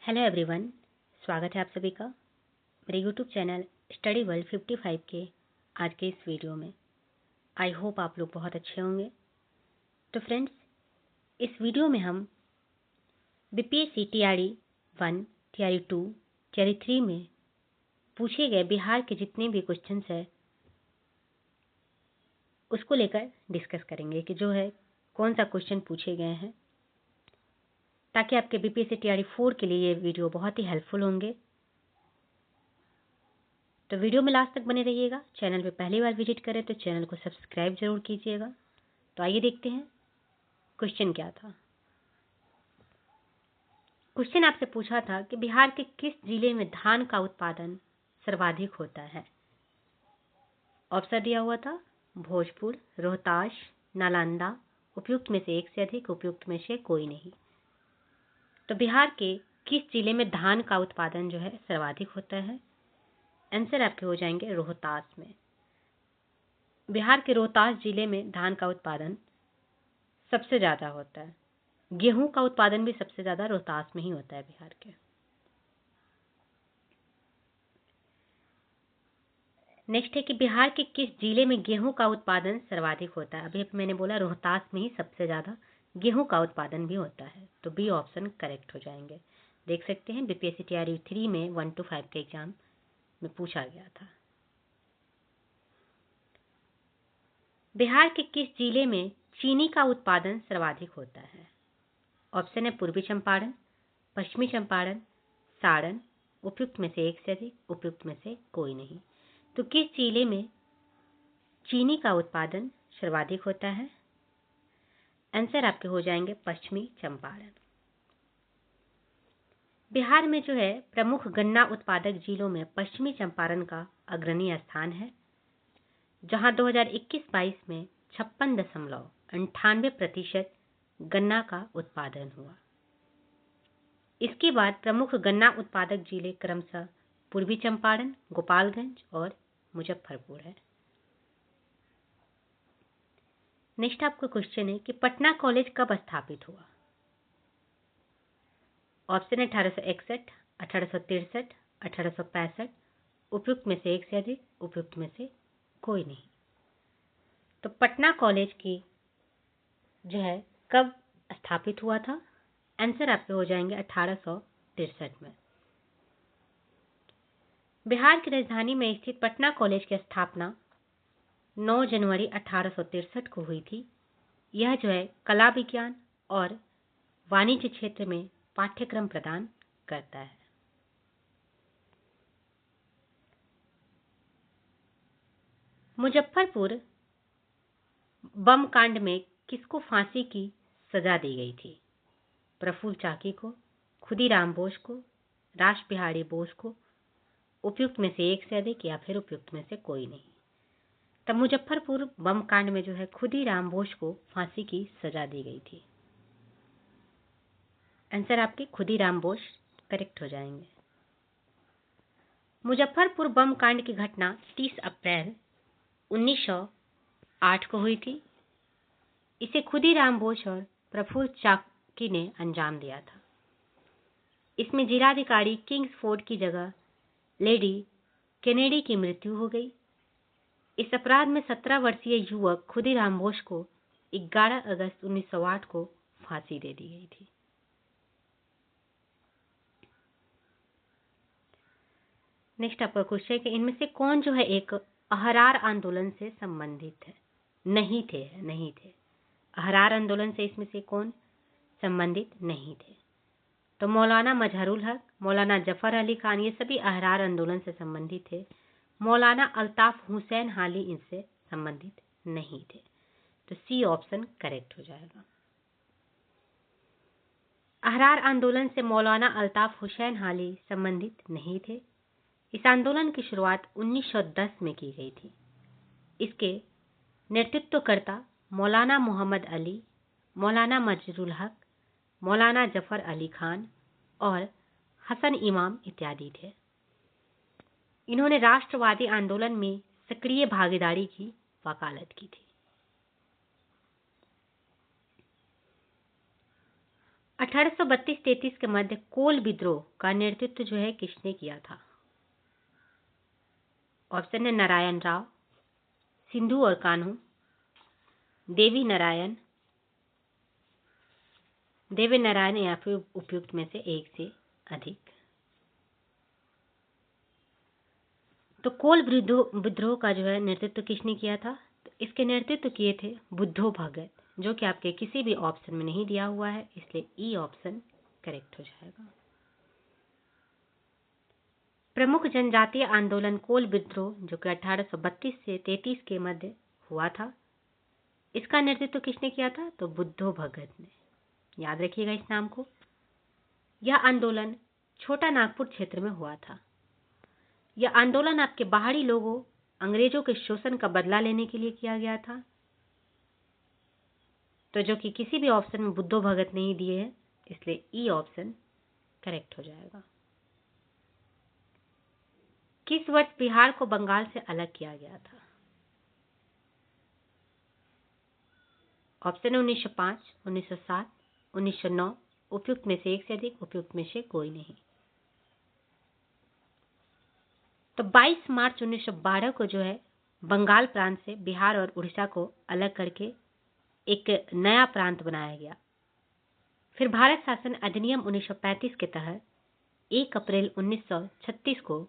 Hello everyone, स्वागत है आप सभी का मेरे यूट्यूब चैनल स्टडी वर्ल्ड 55 के आज के इस वीडियो में। आई होप आप लोग बहुत अच्छे होंगे। तो फ्रेंड्स, इस वीडियो में हम बीपीएससी टीआरई 1, टीआरई 2, टीआरई 3 में पूछे गए बिहार के जितने भी क्वेश्चंस हैं उसको लेकर डिस्कस करेंगे कि जो है कौन सा क्वेश्चन पूछे गए हैं, ताकि आपके बीपीएससी टीआरई 4 के लिए ये वीडियो बहुत ही हेल्पफुल होंगे। तो वीडियो में लास्ट तक बने रहिएगा। चैनल पे पहली बार विजिट करें तो चैनल को सब्सक्राइब जरूर कीजिएगा। तो आइए देखते हैं क्वेश्चन क्या था। क्वेश्चन आपसे पूछा था कि बिहार के किस जिले में धान का उत्पादन सर्वाधिक होता है। ऑप्शन दिया हुआ था भोजपुर, रोहतास, नालंदा, उपयुक्त में से एक से अधिक, उपयुक्त में से कोई नहीं। तो बिहार के किस जिले में धान का उत्पादन जो है सर्वाधिक होता है? आंसर आपके हो जाएंगे रोहतास में। बिहार के रोहतास जिले में धान का उत्पादन सबसे ज्यादा होता है। गेहूं का उत्पादन भी सबसे ज्यादा रोहतास में ही होता है बिहार के। नेक्स्ट है कि बिहार के किस जिले में गेहूं का उत्पादन सर्वाधिक होता है। अभी मैंने बोला रोहतास में ही सबसे ज्यादा गेहूं का उत्पादन भी होता है, तो बी ऑप्शन करेक्ट हो जाएंगे। देख सकते हैं बीपीएससी टीआरई 3 में 1 to 5 के एग्जाम में पूछा गया था। बिहार के किस जिले में चीनी का उत्पादन सर्वाधिक होता है? ऑप्शन है पूर्वी चंपारण, पश्चिमी चंपारण, सारण, उपयुक्त में से एक से अधिक, उपयुक्त में से कोई नहीं। तो किस जिले में चीनी का उत्पादन सर्वाधिक होता है? आंसर आपके हो जाएंगे पश्चिमी चंपारण। बिहार में जो है प्रमुख गन्ना उत्पादक जिलों में पश्चिमी चंपारण का अग्रणी स्थान है, जहां 2021-22 में 56.98% गन्ना का उत्पादन हुआ। इसके बाद प्रमुख गन्ना उत्पादक जिले क्रमशः पूर्वी चंपारण, गोपालगंज और मुजफ्फरपुर है। नेक्स्ट आपका क्वेश्चन है कि पटना कॉलेज कब स्थापित हुआ? ऑप्शन है 1861, 1863, 1865, उपयुक्त में से एक से अधिक, उपयुक्त में से कोई नहीं। तो पटना कॉलेज की जो है कब स्थापित हुआ था? आंसर आपके हो जाएंगे 1863 में। बिहार की राजधानी में स्थित पटना कॉलेज की स्थापना 9 जनवरी 1863 को हुई थी। यह जो है कला विज्ञान और वाणिज्य क्षेत्र में पाठ्यक्रम प्रदान करता है। मुजफ्फरपुर बम कांड में किसको फांसी की सजा दी गई थी? प्रफुल्ल चाकी को, खुदीराम बोस को, रास बिहारी बोस को, उपयुक्त में से एक से अधिक या फिर उपयुक्त में से कोई नहीं। तब मुजफ्फरपुर बम कांड में जो है खुदीराम बोस को फांसी की सजा दी गई थी। आंसर आपके खुदीराम बोस करेक्ट हो जाएंगे। मुजफ्फरपुर बम कांड की घटना 30 अप्रैल 1908 को हुई थी। इसे खुदीराम बोस और प्रफुल्ल चाकी ने अंजाम दिया था। इसमें जिलाधिकारी किंग्सफोर्ड की जगह लेडी केनेडी की मृत्यु हो गई। इस अपराध में 17 वर्षीय युवक खुदीराम बोस को 11 अगस्त 1908 को फांसी दे दी गई थी। नेक्स्ट आपका क्वेश्चन है कि इनमें से कौन जो है एक अहरार आंदोलन से संबंधित है? नहीं थे। अहरार आंदोलन से इसमें से कौन संबंधित नहीं थे? तो मौलाना मजहरुल हक, मौलाना जफर अली खान, ये सभी अहरार आंदोलन से संबंधित थे। मौलाना अल्ताफ हुसैन हाली इनसे संबंधित नहीं थे। तो सी ऑप्शन करेक्ट हो जाएगा। अहरार आंदोलन से मौलाना अल्ताफ हुसैन हाली संबंधित नहीं थे। इस आंदोलन की शुरुआत 1910 में की गई थी। इसके नेतृत्वकर्ता मौलाना मोहम्मद अली, मौलाना मजहरुल हक, मौलाना जफर अली खान और हसन इमाम इत्यादि थे। इन्होंने राष्ट्रवादी आंदोलन में सक्रिय भागीदारी की वकालत की थी। 1832-33 के मध्य कोल विद्रोह का नेतृत्व जो है किसने किया था? ऑप्शन है नारायण राव, सिंधु और कान्हू, देवी नारायण या फिर उपयुक्त में से एक से अधिक। तो कोल विद्रोह का जो है नेतृत्व किसने किया था? तो इसके नेतृत्व किए थे बुद्धो भगत, जो कि आपके किसी भी ऑप्शन में नहीं दिया हुआ है, इसलिए ई ऑप्शन करेक्ट हो जाएगा। प्रमुख जनजातीय आंदोलन कोल विद्रोह जो कि 1832 से 33 के मध्य हुआ था, इसका नेतृत्व किसने किया था? तो बुद्धो भगत ने। याद रखिएगा इस नाम को। यह आंदोलन छोटा नागपुर क्षेत्र में हुआ था। यह आंदोलन आपके बाहरी लोगों अंग्रेजों के शोषण का बदला लेने के लिए किया गया था, तो जो कि किसी भी ऑप्शन में बुद्धो भगत नहीं दिए हैं, इसलिए ई ऑप्शन करेक्ट हो जाएगा। किस वर्ष बिहार को बंगाल से अलग किया गया था? ऑप्शन है 1905, 1907, 1909, उपयुक्त में से एक से अधिक, उपयुक्त में से कोई नहीं। तो 22 मार्च 1912 को जो है बंगाल प्रांत से बिहार और उड़ीसा को अलग करके एक नया प्रांत बनाया गया। फिर भारत शासन अधिनियम 1935 के तहत 1 अप्रैल 1936 को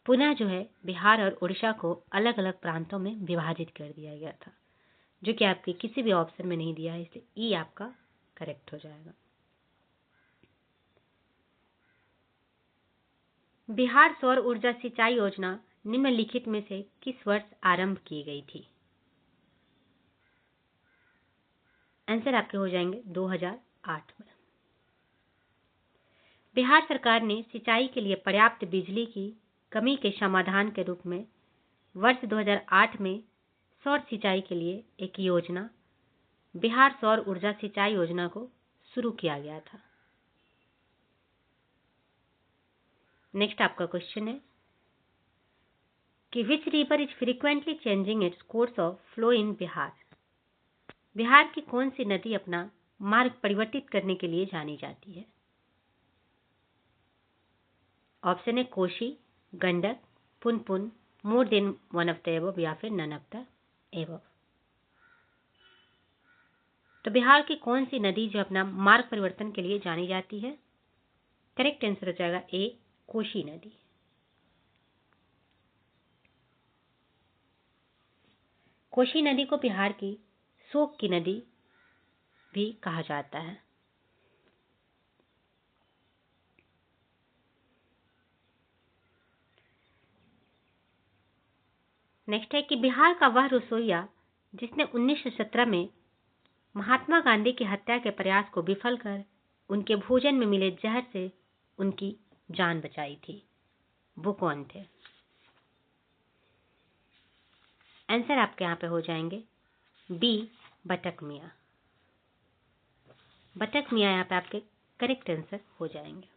पुनः जो है बिहार और उड़ीसा को अलग अलग प्रांतों में विभाजित कर दिया गया था, जो कि आपके किसी भी ऑप्शन में नहीं दिया है, इसलिए ई आपका करेक्ट हो जाएगा। बिहार सौर ऊर्जा सिंचाई योजना निम्नलिखित में से किस वर्ष आरंभ की गई थी? आंसर आपके हो जाएंगे 2008 में। बिहार सरकार ने सिंचाई के लिए पर्याप्त बिजली की कमी के समाधान के रूप में वर्ष 2008 में सौर सिंचाई के लिए एक योजना बिहार सौर ऊर्जा सिंचाई योजना को शुरू किया गया था। नेक्स्ट आपका क्वेश्चन है कि which river is frequently changing its course of flow in Bihar? Bihar की कौन सी नदी अपना मार्ग परिवर्तित करने के लिए जानी जाती है? ऑप्शन है Kosi, Gandak, Punpun, more than one of the above या फिर नन ऑफ द एबव। तो बिहार की कौन सी नदी जो अपना मार्ग परिवर्तन के लिए जानी जाती है? करेक्ट आंसर हो जाएगा ए, कोशी नदी। कोशी नदी को बिहार की शोक की नदी भी कहा जाता है। नेक्स्ट है कि बिहार का वह रसोइया जिसने 1917 में महात्मा गांधी की हत्या के प्रयास को विफल कर उनके भोजन में मिले जहर से उनकी जान बचाई थी, वो कौन थे? आंसर आपके यहाँ पे हो जाएंगे बी, बटक मियाँ। बटक मियाँ यहाँ पे आपके करेक्ट आंसर हो जाएंगे।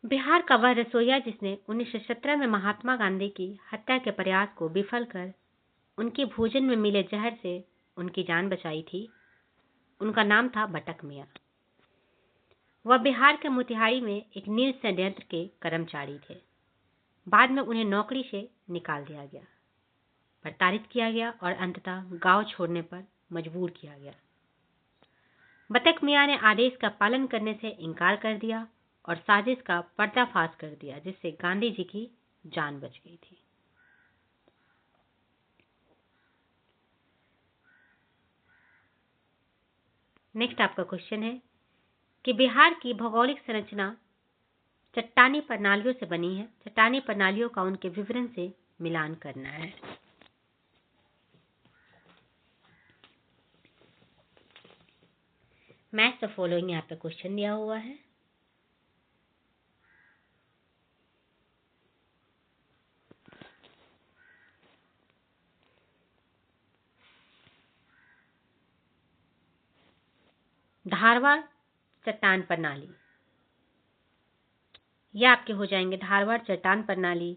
बिहार का वह रसोइया जिसने 1917 में महात्मा गांधी की हत्या के प्रयास को विफल कर उनके भोजन में मिले जहर से उनकी जान बचाई थी, उनका नाम था बटक मियाँ। वह बिहार के मोतिहारी में एक नील संयंत्र के कर्मचारी थे। बाद में उन्हें नौकरी से निकाल दिया गया, प्रताड़ित किया गया और अंततः गांव छोड़ने पर मजबूर किया गया। बटक मियाँ ने आदेश का पालन करने से इनकार कर दिया और साजिश का पर्दाफाश कर दिया, जिससे गांधी जी की जान बच गई थी। नेक्स्ट आपका क्वेश्चन है कि बिहार की भौगोलिक संरचना चट्टानी प्रणालियों से बनी है। चट्टानी प्रणालियों का उनके विवरण से मिलान करना है। मैच द फॉलोइंग यहाँ पे क्वेश्चन दिया हुआ है। धारवाड़ चट्टान प्रणाली, यह आपके हो जाएंगे धारवाड़ चट्टान प्रणाली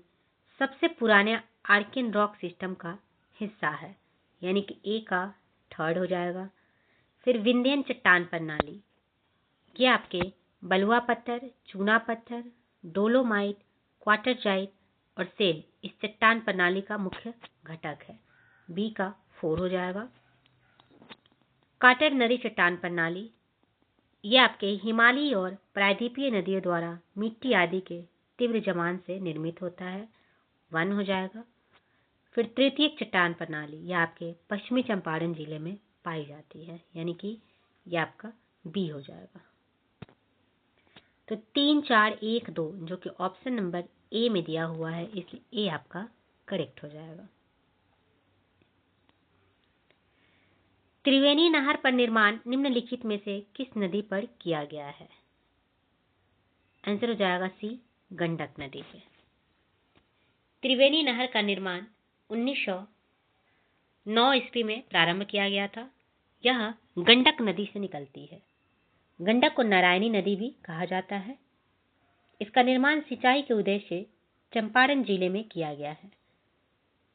सबसे पुराने आर्कियन रॉक सिस्टम का हिस्सा है, यानी कि ए का थर्ड हो जाएगा। फिर विंध्यन चट्टान प्रणाली, ये आपके बलुआ पत्थर, चूना पत्थर, डोलोमाइट, क्वार्टरजाइट और सेल इस चट्टान प्रणाली का मुख्य घटक है। बी का 4 हो जाएगा। क्वाटरनरी चट्टान प्रणाली, ये आपके हिमालयी और प्रायद्वीपीय नदियों द्वारा मिट्टी आदि के तीव्र जमाव से निर्मित होता है। 1 हो जाएगा। फिर तृतीयक चट्टान प्रणाली, यह आपके पश्चिमी चंपारण जिले में पाई जाती है, यानी कि यह आपका बी हो जाएगा। तो 3, 4, 1, 2 जो कि ऑप्शन नंबर ए में दिया हुआ है, इसलिए ए आपका करेक्ट हो जाएगा। त्रिवेणी नहर पर निर्माण निम्नलिखित में से किस नदी पर किया गया है? आंसर हो जाएगा सी, गंडक नदी पे। त्रिवेणी नहर का निर्माण 1909 ईस्वी में प्रारंभ किया गया था। यह गंडक नदी से निकलती है। गंडक को नारायणी नदी भी कहा जाता है। इसका निर्माण सिंचाई के उद्देश्य से चंपारण जिले में किया गया है।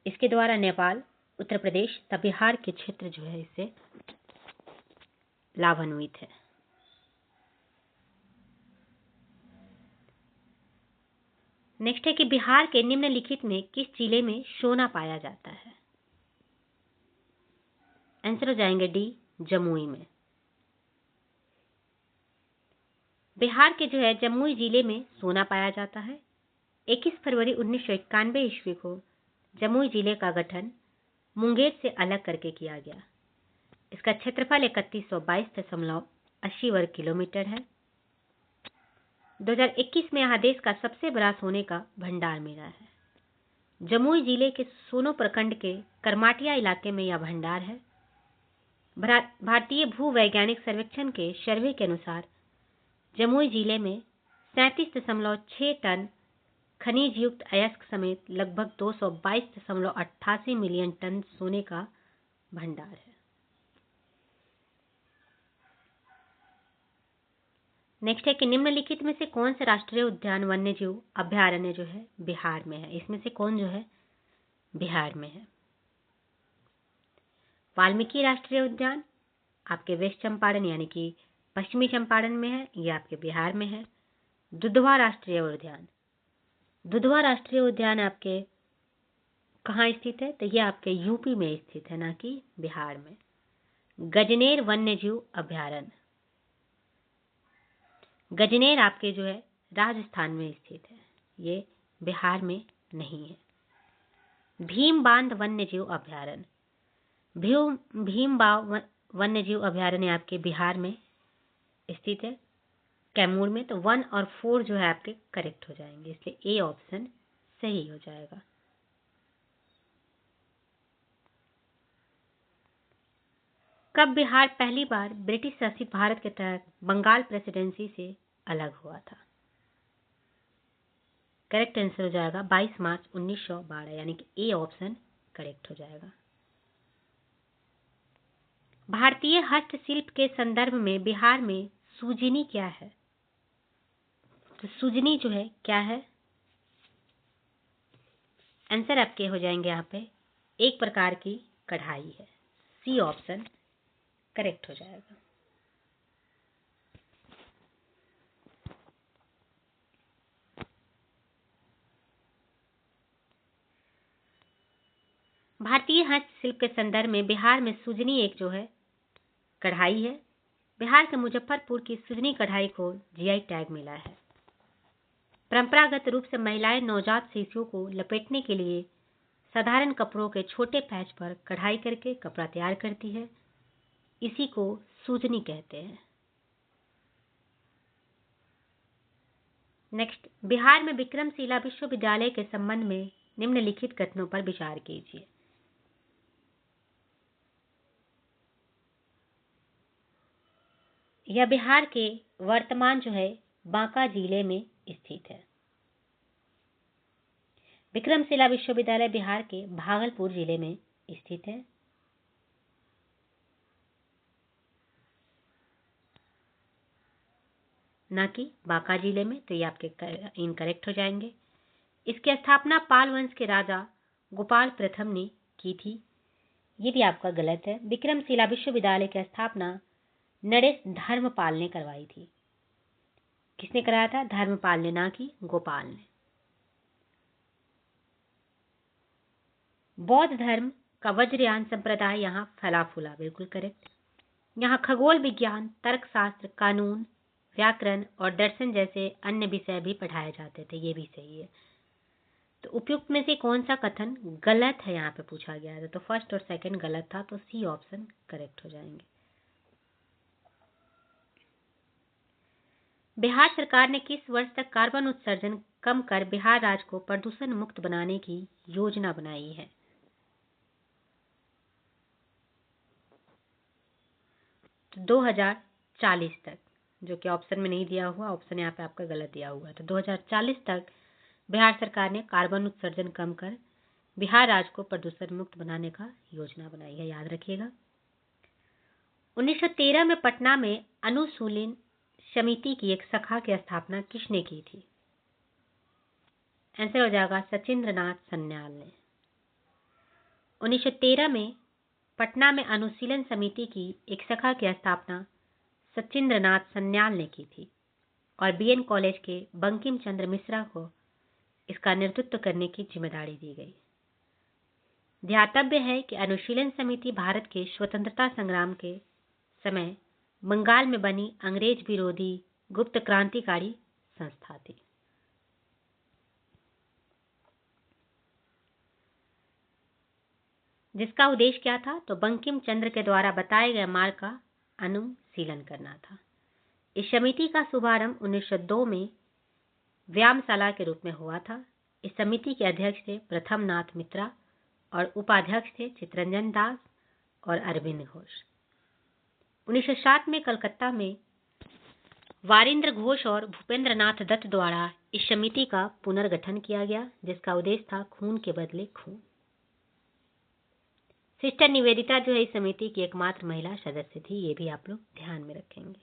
इसके द्वारा नेपाल, उत्तर प्रदेश तथा बिहार के क्षेत्र जो है इससे लाभान्वित है। नेक्स्ट है कि बिहार के निम्नलिखित में किस जिले में सोना पाया जाता है? आंसर हो जाएंगे डी, जमुई में। बिहार के जो है जमुई जिले में सोना पाया जाता है। 21 फरवरी 1991 ईस्वी को जमुई जिले का गठन मुंगेर से अलग करके किया गया। इसका क्षेत्रफल 3122.80 वर्ग किलोमीटर है। 2021 में यहाँ देश का सबसे बड़ा सोने का भंडार मिला है। जमुई जिले के सोनो प्रखंड के करमाटिया इलाके में यह भंडार है। भारतीय भूवैज्ञानिक सर्वेक्षण के सर्वे के अनुसार जमुई जिले में 37.6 टन खनिज युक्त अयस्क समेत लगभग 222.88 मिलियन टन सोने का भंडार है। नेक्स्ट है कि निम्नलिखित में से कौन से राष्ट्रीय उद्यान वन्यजीव अभयारण्य जो है बिहार में है? इसमें से कौन जो है बिहार में है? वाल्मीकि राष्ट्रीय उद्यान आपके वेस्ट चंपारण यानी कि पश्चिमी चंपारण में है, ये आपके बिहार में है। दुधवा राष्ट्रीय उद्यान, दुधवा राष्ट्रीय उद्यान आपके कहाँ स्थित है? तो ये आपके यूपी में स्थित है, ना कि बिहार में। गजनेर वन्यजीव अभयारण्य, गजनेर आपके जो है राजस्थान में स्थित है, ये बिहार में नहीं है। भीम बांध वन्यजीव अभयारण्य, भीम बाव वन्यजीव अभयारण्य आपके बिहार में स्थित है, कैमूर में। तो 1 और 4 जो है आपके करेक्ट हो जाएंगे, इसलिए ए ऑप्शन सही हो जाएगा। कब बिहार पहली बार ब्रिटिश शासित भारत के तहत बंगाल प्रेसिडेंसी से अलग हुआ था? करेक्ट आंसर हो जाएगा 22 मार्च 1912, यानी कि ए ऑप्शन करेक्ट हो जाएगा। भारतीय हस्तशिल्प के संदर्भ में बिहार में सुजनी क्या है? तो सुजनी जो है क्या है? आंसर आपके हो जाएंगे यहाँ पे एक प्रकार की कढ़ाई है, सी ऑप्शन करेक्ट हो जाएगा। भारतीय हस्तशिल्प के संदर्भ में बिहार में सुजनी एक जो है कढ़ाई है। बिहार के मुजफ्फरपुर की सुजनी कढ़ाई को जीआई टैग मिला है। परंपरागत रूप से महिलाएं नवजात शिशुओं को लपेटने के लिए साधारण कपड़ों के छोटे पैच पर कढ़ाई करके कपड़ा तैयार करती है, इसी को सुजनी कहते हैं। नेक्स्ट, बिहार में विक्रमशिला विश्वविद्यालय के संबंध में निम्नलिखित कथनों पर विचार कीजिए। यह बिहार के वर्तमान जो है बांका जिले में स्थित है। विक्रमशिला विश्वविद्यालय बिहार के भागलपुर जिले में स्थित है। ना कि बांका जिले में, तो ये आपके इनकरेक्ट हो जाएंगे। इसकी स्थापना पाल वंश के राजा गोपाल प्रथम ने की थी। ये भी आपका गलत है। विक्रमशिला विश्वविद्यालय की स्थापना नरेश धर्मपाल ने करवाई थी। किसने कराया था? धर्मपाल ने, ना कि गोपाल ने। बौद्ध धर्म का वज्रयान संप्रदाय यहाँ फला फूला, बिल्कुल करेक्ट। यहाँ खगोल विज्ञान, तर्कशास्त्र, कानून, व्याकरण और दर्शन जैसे अन्य विषय भी पढ़ाए जाते थे, ये भी सही है। तो उपयुक्त में से कौन सा कथन गलत है यहाँ पे पूछा गया है? तो फर्स्ट और सेकंड गलत था, तो सी ऑप्शन करेक्ट हो जाएंगे। बिहार सरकार ने किस वर्ष तक कार्बन उत्सर्जन कम कर बिहार राज्य को प्रदूषण मुक्त बनाने की योजना बनाई है? तो 2040 तक, जो कि ऑप्शन में नहीं दिया हुआ, ऑप्शन यहाँ पे आपका गलत दिया हुआ। तो 2040 तक बिहार सरकार ने कार्बन उत्सर्जन कम कर बिहार राज्य को प्रदूषण मुक्त बनाने का योजना बनाई है, याद रखिएगा। 1913 में पटना में अनुशीलन समिति की एक शाखा की स्थापना किसने की थी? आंसर हो जाएगा सचिंद्रनाथ सन्याल ने। 1913 में पटना में अनुशीलन समिति की एक शाखा की स्थापना सचिंद्रनाथ सन्याल ने की थी और बीएन कॉलेज के बंकिम चंद्र मिश्रा को इसका नेतृत्व करने की जिम्मेदारी दी गई। ध्यातव्य है कि अनुशीलन समिति भारत के स्वतंत्रता संग्राम के समय बंगाल में बनी अंग्रेज विरोधी गुप्त क्रांतिकारी संस्था थी। जिसका उद्देश्य क्या था? तो बंकिम चंद्र के द्वारा बताए गए मार्ग का अनुशीलन करना था। इस समिति का शुभारंभ 1902 में व्यायामशाला के रूप में हुआ था। इस समिति के अध्यक्ष थे प्रथम नाथ मित्रा और उपाध्यक्ष थे चितरंजन दास और अरविंद घोष। 1907 में कलकत्ता में वारिंद्र घोष और भूपेंद्र नाथ दत्त द्वारा इस समिति का पुनर्गठन किया गया, जिसका उद्देश्य था खून के बदले खून। सिस्टर निवेदिता जो है इस समिति की एकमात्र महिला सदस्य थी, ये भी आप लोग ध्यान में रखेंगे।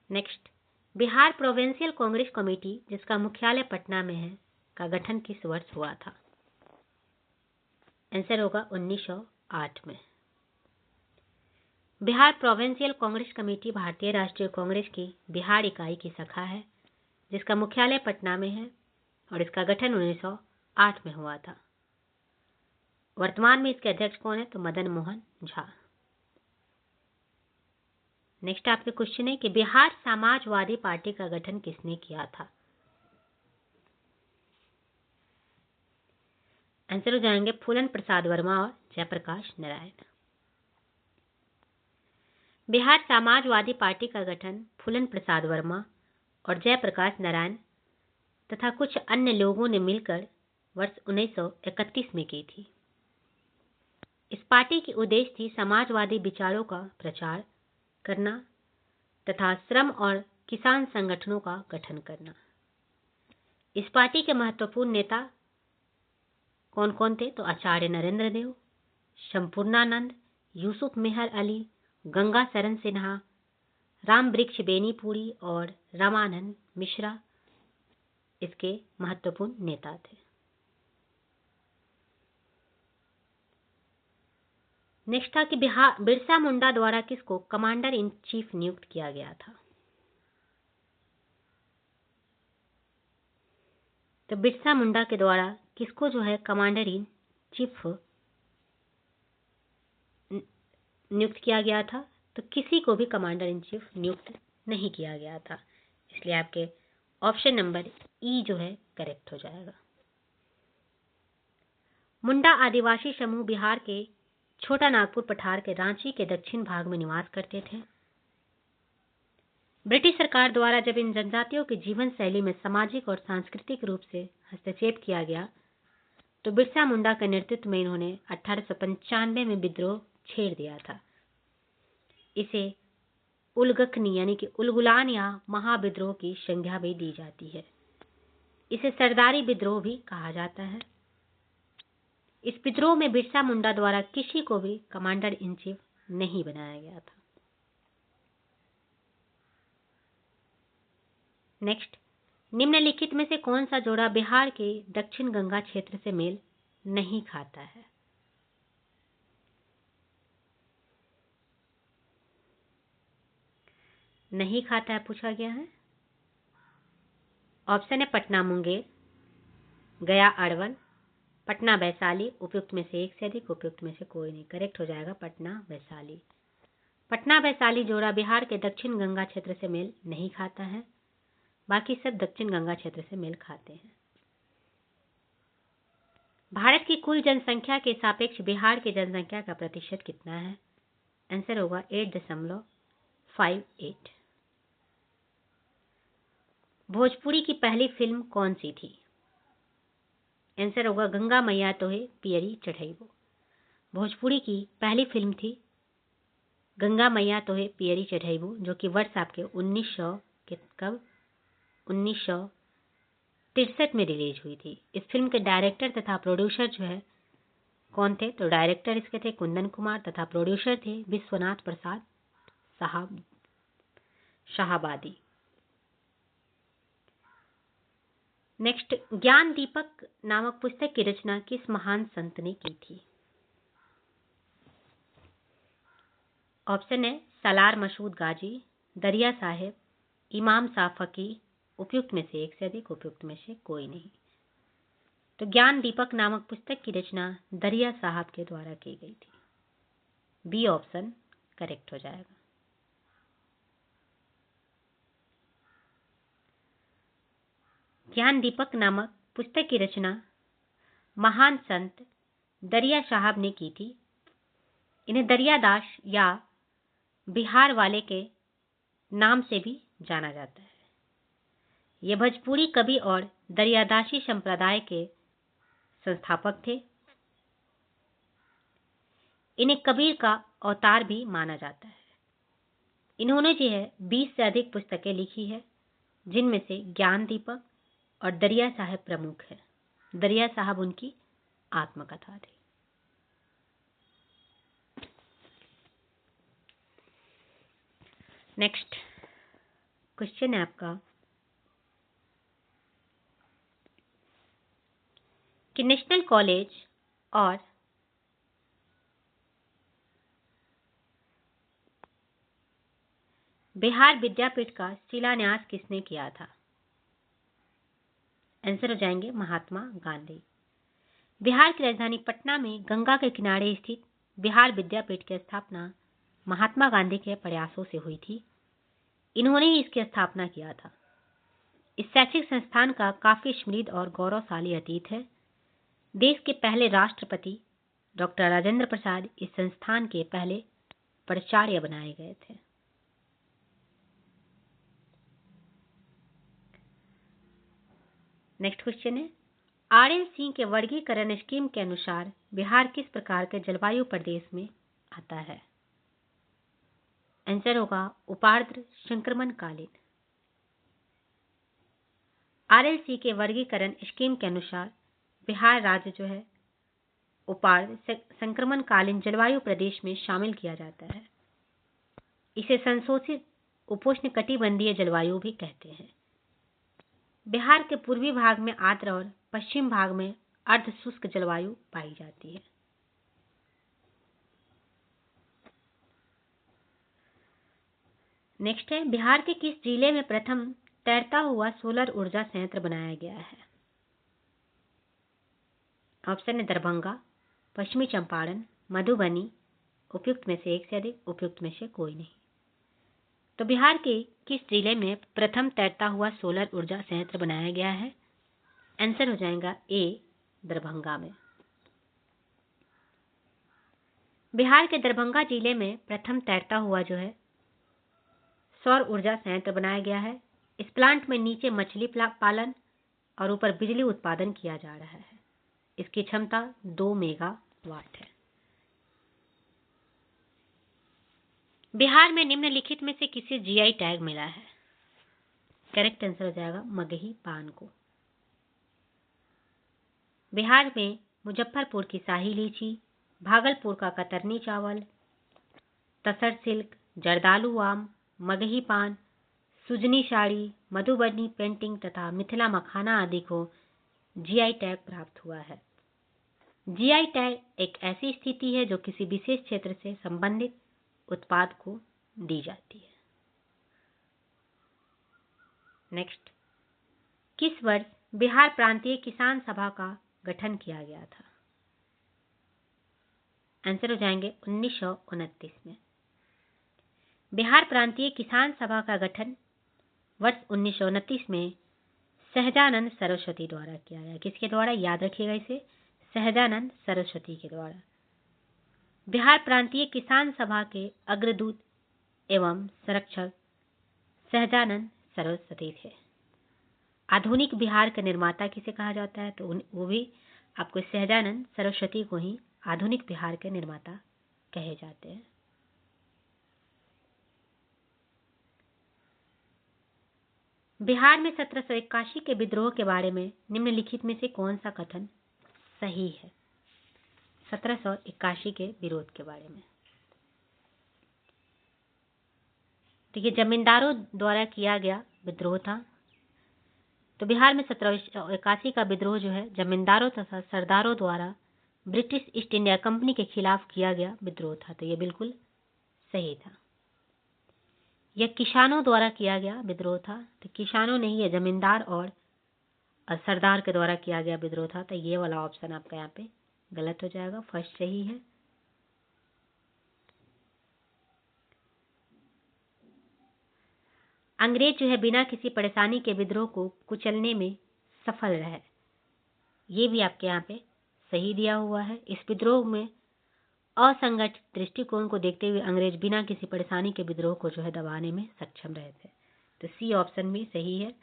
Next, Bihar provincial Congress committee जिसका मुख्यालय पटना में है का गठन किस वर्ष हुआ था? आंसर होगा 1908 में। बिहार प्रोविंशियल कांग्रेस कमेटी भारतीय राष्ट्रीय कांग्रेस की बिहार इकाई की शाखा है जिसका मुख्यालय पटना में है और इसका गठन 1908 में हुआ था। वर्तमान में इसके अध्यक्ष कौन है? तो मदन मोहन झा। नेक्स्ट आपके क्वेश्चन है कि बिहार समाजवादी पार्टी का गठन किसने किया था? आंसर हो जाएंगे फूलन प्रसाद वर्मा और जयप्रकाश नारायण। बिहार समाजवादी पार्टी का गठन फूलन प्रसाद वर्मा और जयप्रकाश नारायण तथा कुछ अन्य लोगों ने मिलकर वर्ष 1931 में की थी। इस पार्टी की उद्देश्य थी समाजवादी विचारों का प्रचार करना तथा श्रम और किसान संगठनों का गठन करना। इस पार्टी के महत्वपूर्ण नेता कौन कौन थे? तो आचार्य नरेंद्र देव, संपूर्णानंद, यूसुफ मेहर अली, गंगा शरण सिन्हा, राम वृक्ष बेनीपुरी और रामानंद मिश्रा इसके महत्वपूर्ण नेता थे। नेक्स्ट था कि बिरसा मुंडा द्वारा किसको कमांडर इन चीफ नियुक्त किया गया था? तो बिरसा मुंडा के द्वारा किसको जो है कमांडर इन चीफ नियुक्त किया गया था? तो किसी को भी कमांडर इन चीफ नियुक्त नहीं किया गया था, इसलिए आपके ऑप्शन नंबर ई जो है करेक्ट हो जाएगा। मुंडा आदिवासी समूह बिहार के छोटा नागपुर पठार के रांची के दक्षिण भाग में निवास करते थे। ब्रिटिश सरकार द्वारा जब इन जनजातियों की जीवन शैली में सामाजिक और सांस्कृतिक रूप से हस्तक्षेप किया गया तो बिरसा मुंडा के नेतृत्व में इन्होंने 1895 में विद्रोह छेड़ दिया था। इसे उलगखनी यानी कि उलगुलान या महाविद्रोह की संज्ञा भी दी जाती है। इसे सरदारी विद्रोह भी कहा जाता है। इस विद्रोह में बिरसा मुंडा द्वारा किसी को भी कमांडर इन चीफ नहीं बनाया गया था। नेक्स्ट, निम्नलिखित में से कौन सा जोड़ा बिहार के दक्षिण गंगा क्षेत्र से मेल नहीं खाता है? नहीं खाता है पूछा गया है। ऑप्शन है पटना मुंगेर, गया अरवल, पटना वैशाली, उपयुक्त में से एक से अधिक, उपयुक्त में से कोई नहीं। करेक्ट हो जाएगा पटना वैशाली। पटना वैशाली जोड़ा बिहार के दक्षिण गंगा क्षेत्र से मेल नहीं खाता है, बाकी सब दक्षिण गंगा क्षेत्र से मेल खाते हैं। भारत की कुल जनसंख्या के सापेक्ष बिहार की जनसंख्या का प्रतिशत कितना है? आंसर होगा 8.58। भोजपुरी की पहली फिल्म कौन सी थी? आंसर होगा गंगा मैया तोहे पियरी चढ़ैबो। भोजपुरी की पहली फिल्म थी गंगा मैया तोहे पियरी चढ़ैबो, जो कि वर्ष आपके 1963 में रिलीज हुई थी। इस फिल्म के डायरेक्टर तथा प्रोड्यूसर जो है कौन थे? तो डायरेक्टर इसके थे कुंदन कुमार तथा प्रोड्यूसर थे विश्वनाथ प्रसाद शाहाबादी। नेक्स्ट, ज्ञान दीपक नामक पुस्तक की रचना किस महान संत ने की थी? ऑप्शन है सलार मसूद गाजी, दरिया साहेब, इमाम साहब फकीर, उपयुक्त में से एक से अधिक, उपयुक्त में से कोई नहीं। तो ज्ञान दीपक नामक पुस्तक की रचना दरिया साहब के द्वारा की गई थी। बी ऑप्शन करेक्ट हो जाएगा। ज्ञान दीपक नामक पुस्तक की रचना महान संत दरिया साहब ने की थी। इन्हें दरियादास या बिहार वाले के नाम से भी जाना जाता है। ये भोजपुरी कवि और दरियादासी संप्रदाय के संस्थापक थे। इन्हें कबीर का अवतार भी माना जाता है। इन्होंने जो है 20 से अधिक पुस्तकें लिखी है, जिनमें से ज्ञान दीपक और दरिया साहब प्रमुख है। दरिया साहब उनकी आत्मकथा थी। नेक्स्ट क्वेश्चन है आपका कि नेशनल कॉलेज और बिहार विद्यापीठ का शिलान्यास किसने किया था? आंसर हो जाएंगे महात्मा गांधी। बिहार की राजधानी पटना में गंगा के किनारे स्थित बिहार विद्यापीठ की स्थापना महात्मा गांधी के प्रयासों से हुई थी। इन्होंने ही इसकी स्थापना किया था। इस शैक्षिक संस्थान का काफी समृद्ध और गौरवशाली अतीत है। देश के पहले राष्ट्रपति डॉक्टर राजेंद्र प्रसाद इस संस्थान के पहले प्राचार्य बनाए गए थे। नेक्स्ट क्वेश्चन है, RL सिंह के वर्गीकरण स्कीम के अनुसार बिहार किस प्रकार के जलवायु प्रदेश में आता है? आंसर होगा उपार्द्र संक्रमण कालीन। RLC के वर्गीकरण स्कीम के अनुसार बिहार राज्य जो है उपार्द्र संक्रमण कालीन जलवायु प्रदेश में शामिल किया जाता है। इसे संशोधित उपोष्ण कटिबंधीय जलवायु भी कहते हैं। बिहार के पूर्वी भाग में आर्द्र और पश्चिम भाग में अर्ध शुष्क जलवायु पाई जाती है। नेक्स्ट है, बिहार के किस जिले में प्रथम तैरता हुआ सोलर ऊर्जा संयंत्र बनाया गया है? ऑप्शन है दरभंगा, पश्चिमी चंपारण, मधुबनी, उपयुक्त में से एक से अधिक, उपयुक्त में से कोई नहीं। तो बिहार के किस जिले में प्रथम तैरता हुआ सोलर ऊर्जा संयंत्र बनाया गया है? आंसर हो जाएगा ए दरभंगा में। बिहार के दरभंगा जिले में प्रथम तैरता हुआ जो है सौर ऊर्जा संयंत्र बनाया गया है। इस प्लांट में नीचे मछली पालन और ऊपर बिजली उत्पादन किया जा रहा है। इसकी क्षमता 2 मेगावाट है। बिहार में निम्नलिखित में से किसे जीआई टैग मिला है? करेक्ट आंसर हो जाएगा मगही पान को। बिहार में मुजफ्फरपुर की शाही लीची, भागलपुर का कतरनी चावल, तसर सिल्क, जर्दालू आम, मगही पान, सुजनी साड़ी, मधुबनी पेंटिंग तथा मिथिला मखाना आदि को जीआई टैग प्राप्त हुआ है। जीआई टैग एक ऐसी स्थिति है जो किसी विशेष क्षेत्र से संबंधित उत्पाद को दी जाती है। नेक्स्ट, किस वर्ष बिहार प्रांतीय किसान सभा का गठन किया गया था? आंसर हो जाएंगे 1929 में। बिहार प्रांतीय किसान सभा का गठन वर्ष 1929 में सहजानंद सरस्वती द्वारा किया गया। किसके द्वारा? याद रखिएगा इसे, सहजानंद सरस्वती के द्वारा। बिहार प्रांतीय किसान सभा के अग्रदूत एवं संरक्षक सहजानंद सरस्वती थे। आधुनिक बिहार के निर्माता किसे कहा जाता है? तो वो भी आपको सहजानंद सरस्वती को ही आधुनिक बिहार के निर्माता कहे जाते हैं। बिहार में 1781 के विद्रोह के बारे में निम्नलिखित में से कौन सा कथन सही है? 1781 के विरोध के बारे में देखिए, जमींदारों द्वारा किया गया विद्रोह था। तो बिहार में 1781 का विद्रोह जो है जमींदारों तथा सरदारों द्वारा ब्रिटिश ईस्ट इंडिया कंपनी के खिलाफ किया गया विद्रोह था। तो ये बिल्कुल सही था। यह किसानों द्वारा किया गया विद्रोह था। तो किसानों नहीं, ये जमींदार और सरदार के द्वारा किया गया विद्रोह था। तो ये वाला ऑप्शन आपका यहाँ पे गलत हो जाएगा, फर्स्ट सही है। अंग्रेज जो है बिना किसी परेशानी के विद्रोह को कुचलने में सफल रहे। ये भी आपके यहाँ पे सही दिया हुआ है। इस विद्रोह में असंगठित दृष्टिकोण को देखते हुए अंग्रेज बिना किसी परेशानी के विद्रोह को जो है दबाने में सक्षम रहे थे। तो सी ऑप्शन भी सही है।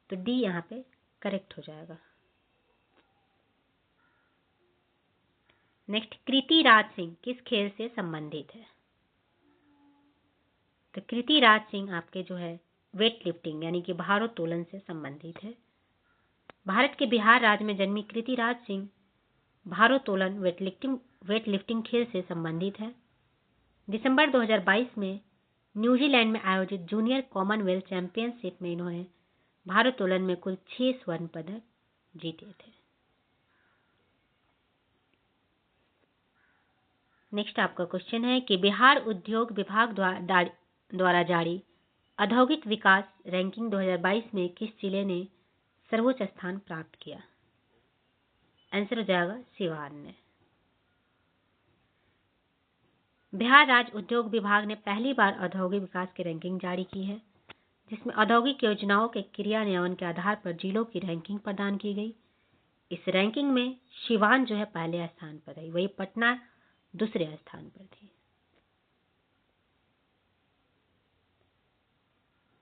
तो डी यहाँ पे करेक्ट हो जाएगा। नेक्स्ट, कृति राज सिंह किस खेल से संबंधित है? तो कृति राज सिंह आपके जो है वेट लिफ्टिंग यानी कि भारोत्तोलन से संबंधित है। भारत के बिहार राज्य में जन्मी कृति राज सिंह भारोत्तोलन वेट लिफ्टिंग खेल से संबंधित है। दिसंबर 2022 में न्यूजीलैंड में आयोजित जूनियर कॉमनवेल्थ चैंपियनशिप में इन्होंने भारोत्तोलन में कुल 6 स्वर्ण पदक जीते थे। नेक्स्ट आपका क्वेश्चन है कि बिहार उद्योग विभाग द्वारा जारी औद्योगिक विकास रैंकिंग 2022 में किस जिले ने सर्वोच्च स्थान प्राप्त किया? आंसर हो जाएगा सिवान ने। बिहार राज्य उद्योग विभाग ने पहली बार औद्योगिक विकास की रैंकिंग जारी की है, जिसमें औद्योगिक योजनाओं के क्रियान्वयन के आधार पर जिलों की रैंकिंग प्रदान की गई। इस रैंकिंग में सिवान जो है पहले स्थान पर रही, वही पटना दूसरे स्थान पर थी।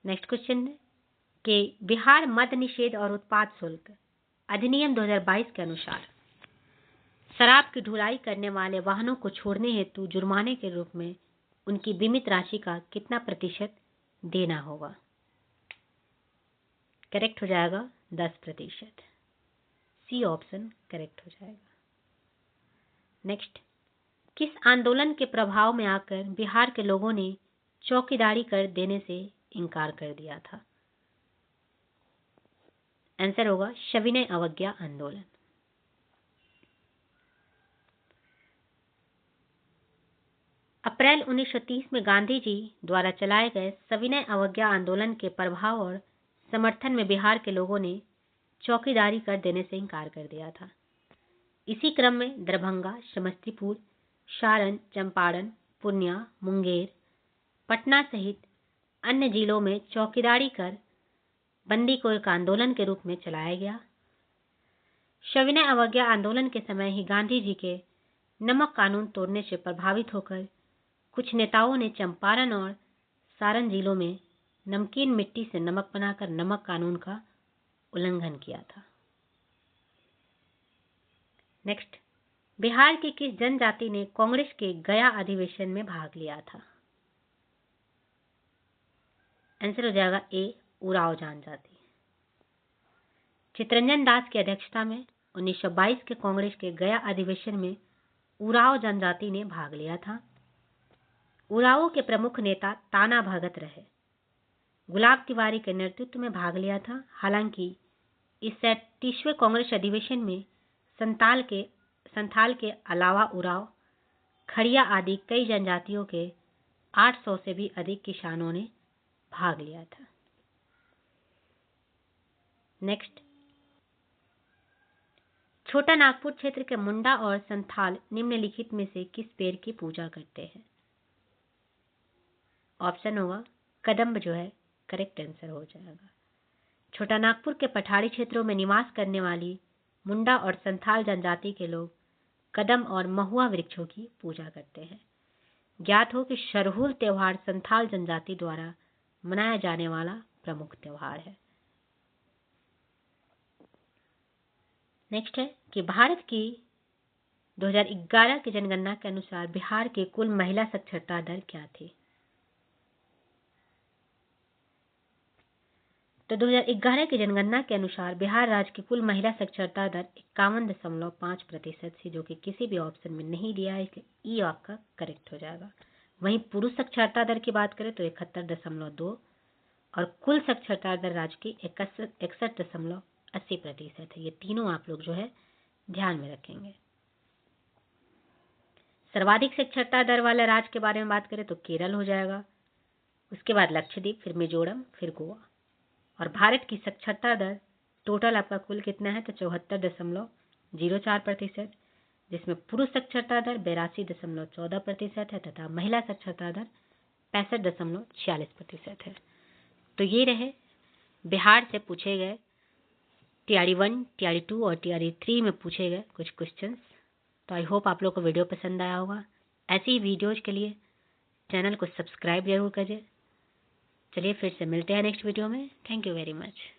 नेक्स्ट क्वेश्चन है कि बिहार मद्य निषेध और उत्पाद शुल्क अधिनियम 2022 के अनुसार शराब की ढुलाई करने वाले वाहनों को छोड़ने हेतु जुर्माने के रूप में उनकी बीमित राशि का कितना प्रतिशत देना होगा? करेक्ट हो जाएगा 10%। सी ऑप्शन करेक्ट हो जाएगा। नेक्स्ट, किस आंदोलन के प्रभाव में आकर बिहार के लोगों ने चौकीदारी कर देने से इनकार कर दिया था? आंसर होगा सविनय अवज्ञा आंदोलन। अप्रैल 1930 में गांधी जी द्वारा चलाए गए सविनय अवज्ञा आंदोलन के प्रभाव और समर्थन में बिहार के लोगों ने चौकीदारी कर देने से इनकार कर दिया था। इसी क्रम में दरभंगा, समस्तीपुर, सारण, चंपारण, पूर्णिया, मुंगेर, पटना सहित अन्य जिलों में चौकीदारी कर बंदी को एक आंदोलन के रूप में चलाया गया। सविनय अवज्ञा आंदोलन के समय ही गांधी जी के नमक कानून तोड़ने से प्रभावित होकर कुछ नेताओं ने चंपारण और सारण जिलों में नमकीन मिट्टी से नमक बनाकर नमक कानून का उल्लंघन किया था। नेक्स्ट, बिहार की किस जनजाति ने कांग्रेस के गया अधिवेशन में भाग लिया था? आंसर हो जाएगा ए, उरांव जनजाति। चितरंजन दास की अध्यक्षता में 1922 के कांग्रेस के गया अधिवेशन में उरांव जनजाति ने भाग लिया था। उरांवों के प्रमुख नेता ताना भगत रहे। गुलाब तिवारी के नेतृत्व में भाग लिया था। हालांकि इस 37वें कांग्रेस अधिवेशन में संथाल के अलावा उरांव, खड़िया आदि कई जनजातियों के 800 से भी अधिक किसानों ने भाग लिया था। नेक्स्ट, छोटा नागपुर क्षेत्र के मुंडा और संथाल निम्नलिखित में से किस पेड़ की पूजा करते हैं? ऑप्शन होगा कदम्ब जो है करेक्ट आंसर हो जाएगा। छोटा नागपुर के पठारी क्षेत्रों में निवास करने वाली मुंडा और संथाल जनजाति के लोग कदम और महुआ वृक्षों की पूजा करते हैं। ज्ञात हो कि शरहुल त्योहार संथाल जनजाति द्वारा मनाया जाने वाला प्रमुख त्योहार है। नेक्स्ट है कि भारत की 2011 की जनगणना के अनुसार बिहार की कुल महिला साक्षरता दर क्या थी? तो 2011 की जनगणना के अनुसार बिहार राज्य की कुल महिला साक्षरता दर 51.5% थी, जो कि किसी भी ऑप्शन में नहीं दिया है, इसलिए ई आपका करेक्ट हो जाएगा। वहीं पुरुष साक्षरता दर की बात करें तो 71.2 और कुल साक्षरता दर राज्य की 61.80% है। ये तीनों आप लोग जो है ध्यान में रखेंगे। सर्वाधिक साक्षरता दर वाले राज्य के बारे में बात करें तो केरल हो जाएगा, उसके बाद लक्षद्वीप, फिर मिजोरम, फिर गोवा। और भारत की साक्षरता दर टोटल आपका कुल कितना है? तो 74.04%, जिसमें पुरुष साक्षरता दर 82.14% है तथा महिला साक्षरता दर 65.46% है। तो ये रहे बिहार से पूछे गए टीआरई 1, टीआरई 2 और टीआरई 3 में पूछे गए कुछ क्वेश्चंस। तो आई होप आप लोग को वीडियो पसंद आया होगा। ऐसी ही वीडियोज के लिए चैनल को सब्सक्राइब जरूर करिए। चलिए फिर से मिलते हैं नेक्स्ट वीडियो में। Thank you very much.